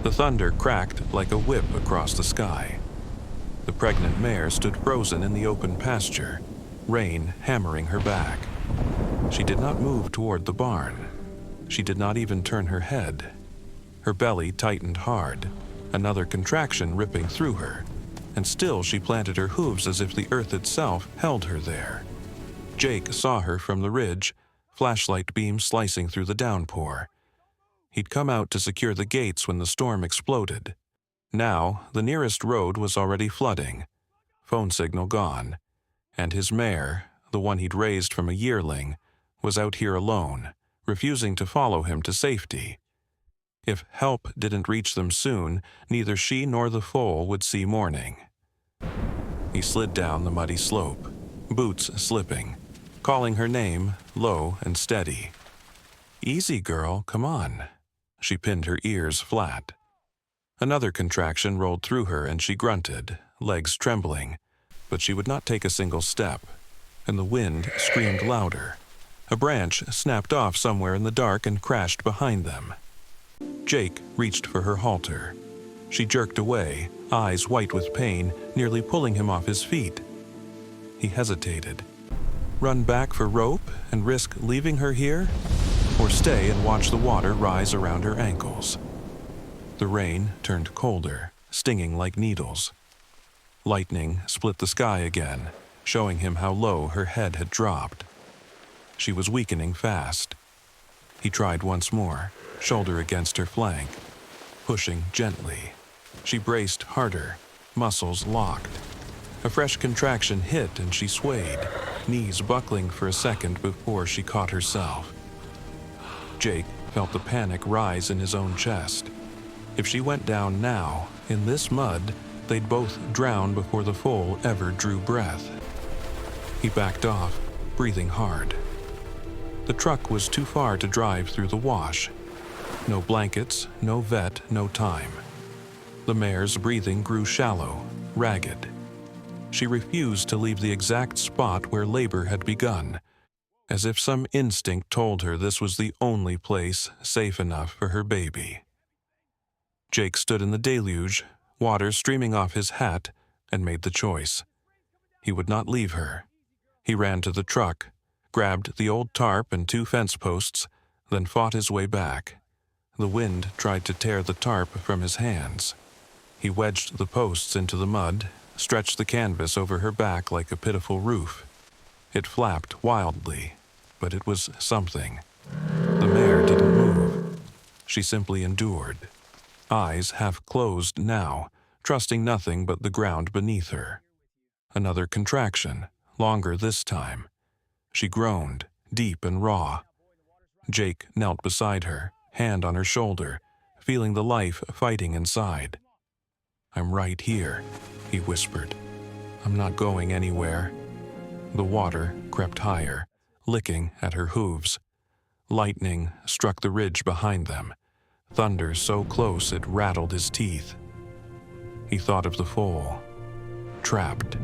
The thunder cracked like a whip across the sky. The pregnant mare stood frozen in the open pasture, rain hammering her back. She did not move toward the barn. She did not even turn her head. Her belly tightened hard, another contraction ripping through her, and still she planted her hooves as if the earth itself held her there. Jake saw her from the ridge, flashlight beams slicing through the downpour. He'd come out to secure the gates when the storm exploded. Now, the nearest road was already flooding, phone signal gone, and his mare, the one he'd raised from a yearling, was out here alone, refusing to follow him to safety. If help didn't reach them soon, neither she nor the foal would see morning. He slid down the muddy slope, boots slipping, calling her name low and steady. "Easy, girl, come on." She pinned her ears flat. Another contraction rolled through her and she grunted, legs trembling, but she would not take a single step, and the wind screamed louder. A branch snapped off somewhere in the dark and crashed behind them. Jake reached for her halter. She jerked away, eyes white with pain, nearly pulling him off his feet. He hesitated. Run back for rope and risk leaving her here? Or stay and watch the water rise around her ankles? The rain turned colder, stinging like needles. Lightning split the sky again, showing him how low her head had dropped. She was weakening fast. He tried once more, shoulder against her flank, pushing gently. She braced harder, muscles locked. A fresh contraction hit and she swayed, knees buckling for a second before she caught herself. Jake felt the panic rise in his own chest. If she went down now, in this mud, they'd both drown before the foal ever drew breath. He backed off, breathing hard. The truck was too far to drive through the wash. No blankets, no vet, no time. The mare's breathing grew shallow, ragged. She refused to leave the exact spot where labor had begun, as if some instinct told her this was the only place safe enough for her baby. Jake stood in the deluge, water streaming off his hat, and made the choice. He would not leave her. He ran to the truck, grabbed the old tarp and 2 fence posts, then fought his way back. The wind tried to tear the tarp from his hands. He wedged the posts into the mud, stretched the canvas over her back like a pitiful roof. It flapped wildly, but it was something. The mare didn't move. She simply endured. Eyes half closed now, trusting nothing but the ground beneath her. Another contraction, longer this time. She groaned, deep and raw. Jake knelt beside her, hand on her shoulder, feeling the life fighting inside. "I'm right here," he whispered. "I'm not going anywhere." The water crept higher, licking at her hooves. Lightning struck the ridge behind them, thunder so close it rattled his teeth. He thought of the foal, trapped,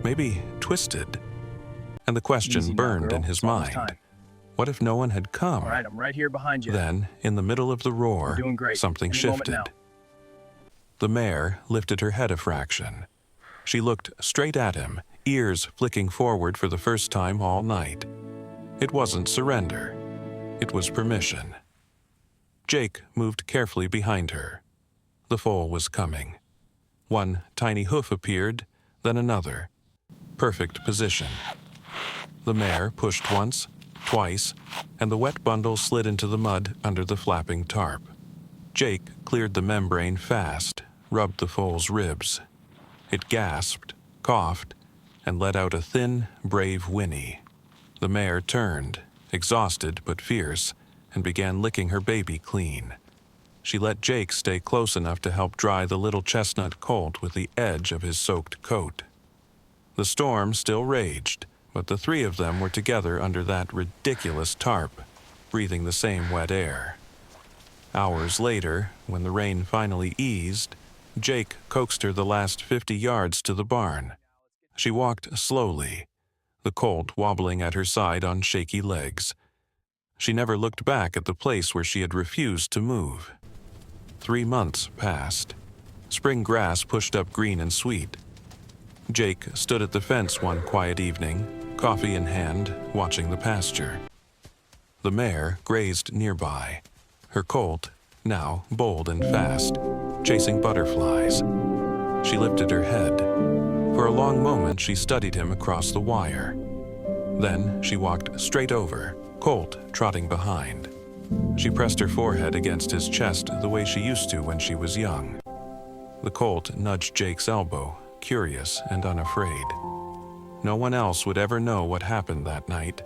maybe twisted, and the question burned in his mind. What if no one had come? All right, I'm right here behind you. Then, in the middle of the roar, something shifted. The mare lifted her head a fraction. She looked straight at him, ears flicking forward for the first time all night. It wasn't surrender. It was permission. Jake moved carefully behind her. The foal was coming. One tiny hoof appeared, then another. Perfect position. The mare pushed once, twice, and the wet bundle slid into the mud under the flapping tarp. Jake cleared the membrane fast, rubbed the foal's ribs. It gasped, coughed, and let out a thin, brave whinny. The mare turned, exhausted but fierce, and began licking her baby clean. She let Jake stay close enough to help dry the little chestnut colt with the edge of his soaked coat. The storm still raged, but the 3 of them were together under that ridiculous tarp, breathing the same wet air. Hours later, when the rain finally eased, Jake coaxed her the last 50 yards to the barn. She walked slowly, the colt wobbling at her side on shaky legs. She never looked back at the place where she had refused to move. 3 months passed. Spring grass pushed up green and sweet. Jake stood at the fence one quiet evening, coffee in hand, watching the pasture. The mare grazed nearby, her colt, now bold and fast, chasing butterflies. She lifted her head. For a long moment she studied him across the wire. Then she walked straight over, colt trotting behind. She pressed her forehead against his chest the way she used to when she was young. The colt nudged Jake's elbow, curious and unafraid. No one else would ever know what happened that night,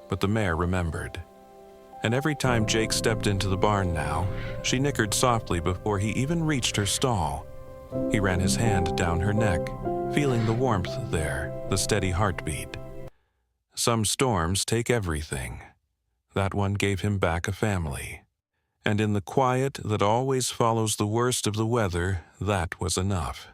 but the mare remembered. And every time Jake stepped into the barn now, she nickered softly before he even reached her stall. He ran his hand down her neck, feeling the warmth there, the steady heartbeat. Some storms take everything. That one gave him back a family. And in the quiet that always follows the worst of the weather, that was enough.